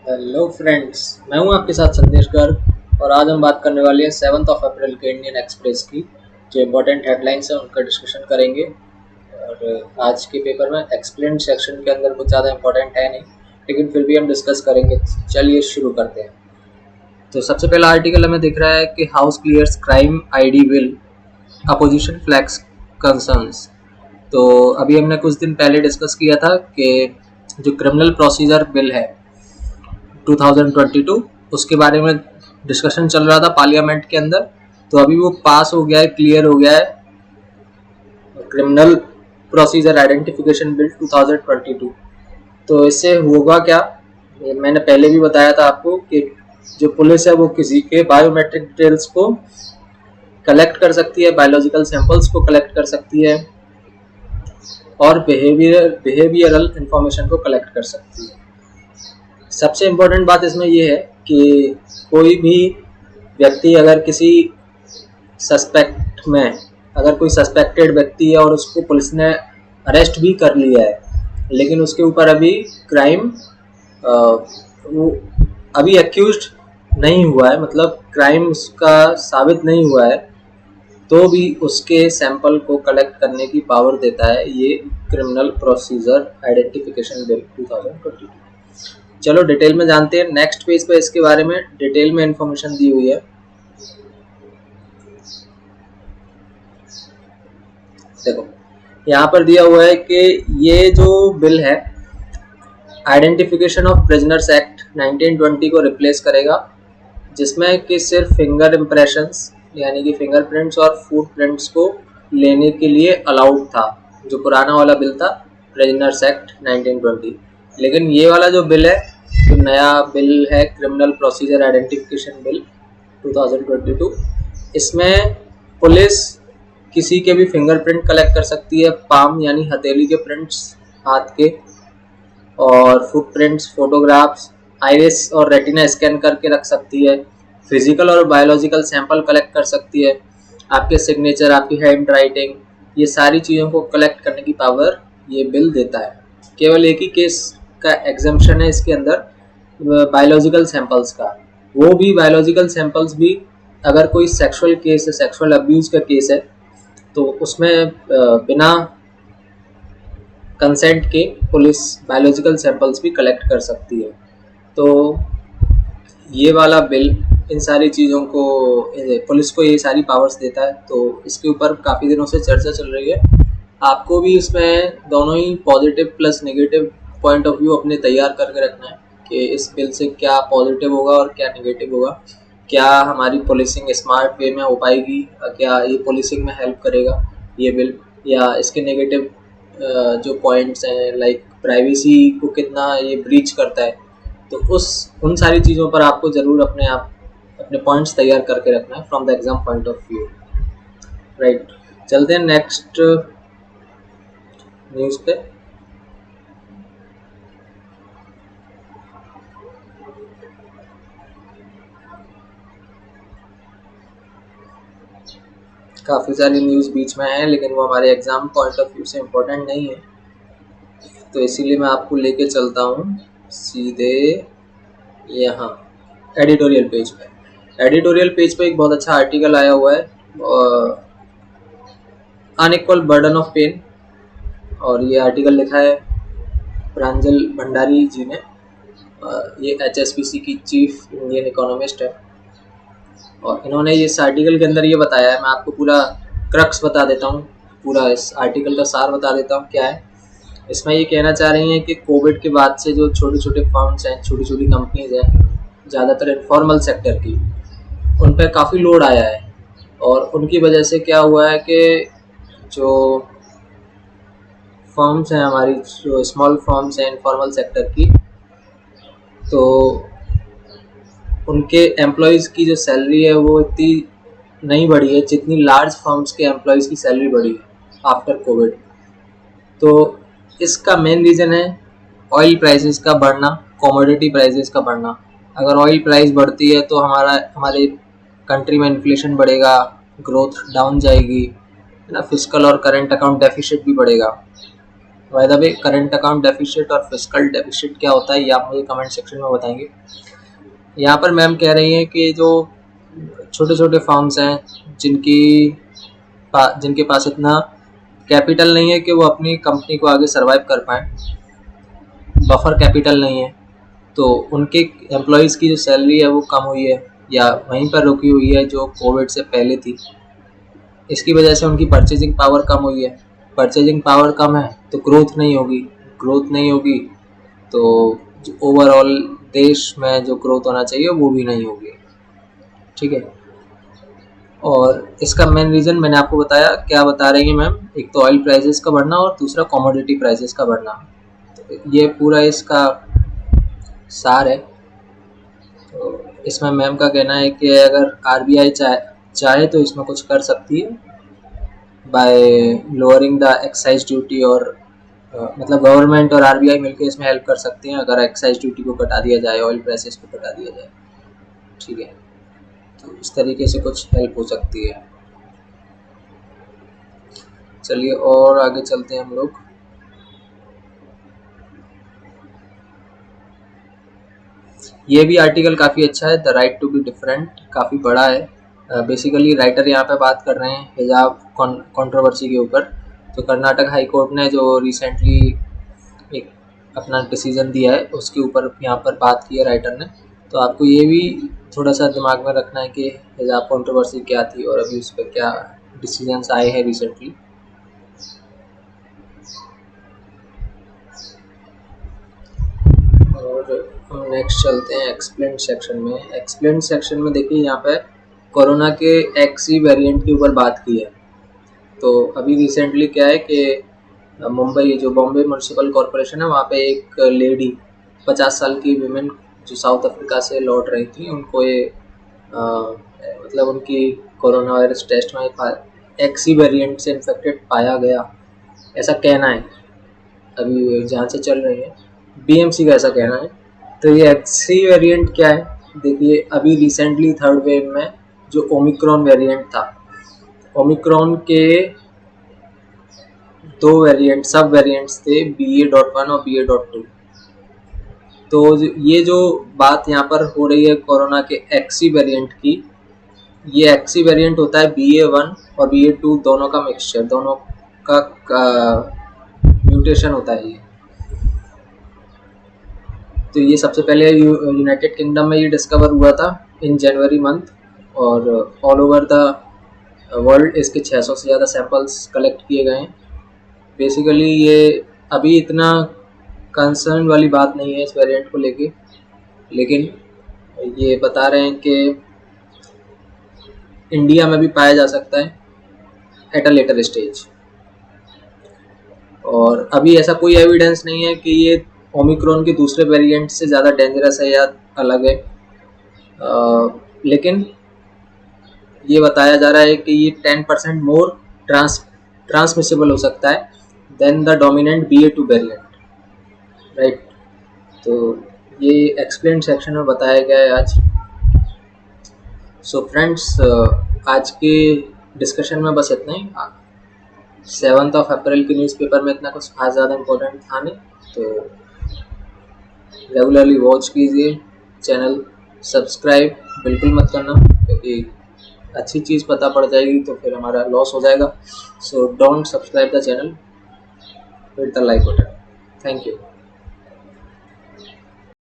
Hello friends, मैं हूं आपके साथ संदेश गर्ग और आज हम बात करने वाले हैं 7 अप्रैल के इंडियन एक्सप्रेस की जो इम्पोर्टेंट हेडलाइंस हैं उनका डिस्कशन करेंगे। और आज के पेपर में एक्सप्लेन सेक्शन के अंदर कुछ ज़्यादा इम्पोर्टेंट है नहीं, लेकिन फिर भी हम डिस्कस करेंगे। चलिए शुरू करते हैं। तो सबसे पहला आर्टिकल हमें दिख रहा है कि house clears crime ID bill, opposition flags concerns. तो अभी हमने कुछ दिन पहले डिस्कस किया था कि जो क्रिमिनल प्रोसीजर बिल है 2022 उसके बारे में डिस्कशन चल रहा था पार्लियामेंट के अंदर। तो अभी वो पास हो गया है, क्लियर हो गया है, क्रिमिनल प्रोसीजर आइडेंटिफिकेशन बिल 2022। तो इससे होगा क्या, मैंने पहले भी बताया था आपको कि जो पुलिस है वो किसी के बायोमेट्रिक डिटेल्स को कलेक्ट कर सकती है, बायोलॉजिकल सैंपल्स को कलेक्ट कर सकती है और बिहेवियरल इंफॉर्मेशन को कलेक्ट कर सकती है। सबसे इम्पोर्टेंट बात इसमें यह है कि कोई भी व्यक्ति अगर किसी सस्पेक्ट में, अगर कोई सस्पेक्टेड व्यक्ति है और उसको पुलिस ने अरेस्ट भी कर लिया है, लेकिन उसके ऊपर अभी क्राइम वो अभी एक्यूज्ड नहीं हुआ है, मतलब क्राइम उसका साबित नहीं हुआ है, तो भी उसके सैंपल को कलेक्ट करने की पावर देता है ये क्रिमिनल प्रोसीजर आइडेंटिफिकेशन बिल 2022। चलो डिटेल में जानते हैं। नेक्स्ट पेज पे इसके बारे में डिटेल में इंफॉर्मेशन दी हुई है। देखो यहाँ पर दिया हुआ है कि ये जो बिल है आइडेंटिफिकेशन ऑफ प्रिजनर्स एक्ट 1920 को रिप्लेस करेगा, जिसमें कि सिर्फ फिंगर इम्प्रेशंस यानी कि फिंगरप्रिंट्स और फुटप्रिंट्स को लेने के लिए अलाउड था, जो पुराना वाला बिल था प्रिजनर्स एक्ट 1920। लेकिन ये वाला जो बिल है, जो नया बिल है क्रिमिनल प्रोसीजर आइडेंटिफिकेशन बिल 2022, इसमें पुलिस किसी के भी फिंगरप्रिंट कलेक्ट कर सकती है, पाम यानी हथेली के प्रिंट्स हाथ के, और फुटप्रिंट्स, फोटोग्राफ्स, आइरिस और रेटिना स्कैन करके रख सकती है, फिजिकल और बायोलॉजिकल सैंपल कलेक्ट कर सकती है, आपके सिग्नेचर, आपकी हैंड राइटिंग, ये सारी चीज़ों को कलेक्ट करने की पावर ये बिल देता है। केवल एक ही केस का एग्जम्पशन है इसके अंदर, बायोलॉजिकल सैंपल्स का। वो भी बायोलॉजिकल सैंपल्स भी अगर कोई सेक्सुअल केस है, सेक्सुअल अब्यूज़ का केस है, तो उसमें बिना कंसेंट के पुलिस बायोलॉजिकल सैंपल्स भी कलेक्ट कर सकती है। तो ये वाला बिल इन सारी चीज़ों को, पुलिस को ये सारी पावर्स देता है। तो इसके ऊपर काफ़ी दिनों से चर्चा चल रही है। आपको भी इसमें दोनों ही positive plus negative point of view अपने तैयार करके रखना है कि इस बिल से क्या पॉजिटिव होगा और क्या नेगेटिव होगा, क्या हमारी पुलिसिंग स्मार्ट वे में हो पाएगी, क्या ये पुलिसिंग में हेल्प करेगा ये बिल, या इसके नेगेटिव जो पॉइंट्स हैं लाइक प्राइवेसी को कितना ये ब्रीच करता है। तो उन सारी चीज़ों पर आपको ज़रूर अपने पॉइंट्स तैयार करके रखना है from the exam point of view, right. चलते हैं नेक्स्ट न्यूज़ पे। काफ़ी सारी न्यूज़ बीच में है, लेकिन वो हमारे एग्ज़ाम पॉइंट ऑफ व्यू से इम्पोर्टेंट नहीं है, तो इसीलिए मैं आपको लेके चलता हूँ सीधे यहाँ एडिटोरियल पेज पे। एडिटोरियल पेज पे एक बहुत अच्छा आर्टिकल आया हुआ है, अनइक्वल बर्डन ऑफ पेन, और ये आर्टिकल लिखा है प्रांजल भंडारी जी ने। ये HSBC की चीफ इंडियन इकोनॉमिस्ट है, और इन्होंने इस आर्टिकल के अंदर ये बताया है। मैं आपको पूरा क्रक्स बता देता हूँ, पूरा इस आर्टिकल का सार बता देता हूँ क्या है। इसमें ये कहना चाह रही हैं कि कोविड के बाद से जो छोटे छोटे फर्म्स हैं, छोटी छोटी कंपनीज हैं, ज़्यादातर इनफॉर्मल सेक्टर की, उन पर काफ़ी लोड आया है, और उनकी वजह से क्या हुआ है कि जो फर्म्स हैं हमारी, जो स्मॉल फर्म्स हैं इनफॉर्मल सेक्टर की, तो उनके एम्प्लॉयज़ की जो सैलरी है वो इतनी नहीं बढ़ी है जितनी लार्ज फर्म्स के एम्प्लॉयज़ की सैलरी बढ़ी है आफ्टर कोविड। तो इसका मेन रीज़न है ऑयल प्राइसेस का बढ़ना, कमोडिटी प्राइसेस का बढ़ना। अगर ऑयल प्राइस बढ़ती है तो हमारे कंट्री में इन्फ्लेशन बढ़ेगा, ग्रोथ डाउन जाएगी, है ना, फिस्कल और करंट अकाउंट डेफिसिट भी बढ़ेगा। By the way current account deficit और फिस्कल डेफिसिट क्या होता है ये आप मुझे कमेंट सेक्शन में बताएंगे। यहाँ पर मैम कह रही हैं कि जो छोटे छोटे फर्म्स हैं जिनके पास इतना कैपिटल नहीं है कि वो अपनी कंपनी को आगे सर्वाइव कर पाएँ, बफर कैपिटल नहीं है, तो उनके एम्प्लॉयज़ की जो सैलरी है वो कम हुई है या वहीं पर रुकी हुई है जो कोविड से पहले थी। इसकी वजह से उनकी परचेजिंग पावर कम हुई है। परचेजिंग पावर कम है तो ग्रोथ नहीं होगी, ग्रोथ नहीं होगी तो जो ओवरऑल देश में जो ग्रोथ होना चाहिए वो भी नहीं होगी। ठीक है, और इसका मेन रीज़न मैंने आपको बताया। क्या बता रही हैं मैम? एक तो ऑयल प्राइसेस का बढ़ना और दूसरा कमोडिटी प्राइसेस का बढ़ना। तो ये पूरा इसका सार है। तो इसमें मैम का कहना है कि अगर आरबीआई चाहे तो इसमें कुछ कर सकती है bye lowering the excise duty, और मतलब गवर्नमेंट और आरबीआई मिलकर इसमें हेल्प कर सकती हैं अगर एक्साइज ड्यूटी को घटा दिया जाए, ऑयल प्राइसेस को घटा दिया जाए। ठीक है, तो इस तरीके से कुछ हेल्प हो सकती है। चलिए और आगे चलते हैं हम लोग। ये भी आर्टिकल काफ़ी अच्छा है, the right to be different, काफ़ी बड़ा है। बेसिकली राइटर यहाँ पे बात कर रहे हैं हिजाब कंट्रोवर्सी के ऊपर। तो कर्नाटक हाई कोर्ट ने जो रिसेंटली एक अपना डिसीजन दिया है उसके ऊपर यहाँ पर बात की है राइटर ने। तो आपको ये भी थोड़ा सा दिमाग में रखना है कि हिजाब कंट्रोवर्सी क्या थी और अभी उस पर क्या डिसीजंस आए हैं रिसेंटली। और हम नेक्स्ट चलते हैं एक्सप्लेन सेक्शन में। एक्सप्लेन सेक्शन में देखिए यहाँ पे कोरोना के एक्सी वेरिएंट के ऊपर बात की है। तो अभी रिसेंटली क्या है कि मुंबई जो बॉम्बे म्यूनसिपल कॉरपोरेशन है वहाँ पे एक लेडी 50 साल की वीमेन जो साउथ अफ्रीका से लौट रही थी, उनको ये मतलब उनकी कोरोना वायरस टेस्ट में एक्सी वेरिएंट से इन्फेक्टेड पाया गया, ऐसा कहना है। अभी जांचें चल रही हैं, बीएमसी का ऐसा कहना है। तो ये एक्सी वेरिएंट क्या है? देखिए अभी रिसेंटली थर्ड वेव में जो ओमिक्रॉन वेरिएंट था, ओमिक्रॉन के दो वेरिएंट सब वेरिएंट्स थे, BA.1 और BA.2। तो ये जो बात यहाँ पर हो रही है कोरोना के एक्सी वेरिएंट की, ये एक्सी वेरिएंट होता है BA.1 और BA.2 दोनों का मिक्सचर, दोनों का म्यूटेशन होता है ये। तो ये सबसे पहले यूनाइटेड किंगडम में ये डिस्कवर हुआ था इन जनवरी मंथ, और ऑल ओवर द वर्ल्ड इसके 600 से ज़्यादा सैंपल्स कलेक्ट किए गए हैं। बेसिकली ये अभी इतना कंसर्न वाली बात नहीं है इस वेरिएंट को लेके, लेकिन ये बता रहे हैं कि इंडिया में भी पाया जा सकता है एट अ लेटर स्टेज। और अभी ऐसा कोई एविडेंस नहीं है कि ये ओमिक्रॉन के दूसरे वेरिएंट से ज़्यादा डेंजरस है या अलग है, लेकिन ये बताया जा रहा है कि ये 10% मोर ट्रांसमिसिबल हो सकता है than the dominant BA.2 variant, right. तो ये एक्सप्लेन सेक्शन में बताया गया है आज। सो फ्रेंड्स, आज के डिस्कशन में बस इतना ही। 7 अप्रैल के न्यूज़पेपर में इतना कुछ खास ज़्यादा इम्पोर्टेंट था नहीं, तो रेगुलरली वॉच कीजिए, चैनल सब्सक्राइब बिल्कुल मत करना, क्योंकि अच्छी चीज़ पता पड़ जाएगी तो फिर हमारा लॉस हो जाएगा। So don't subscribe the channel, hit the like button. Thank you.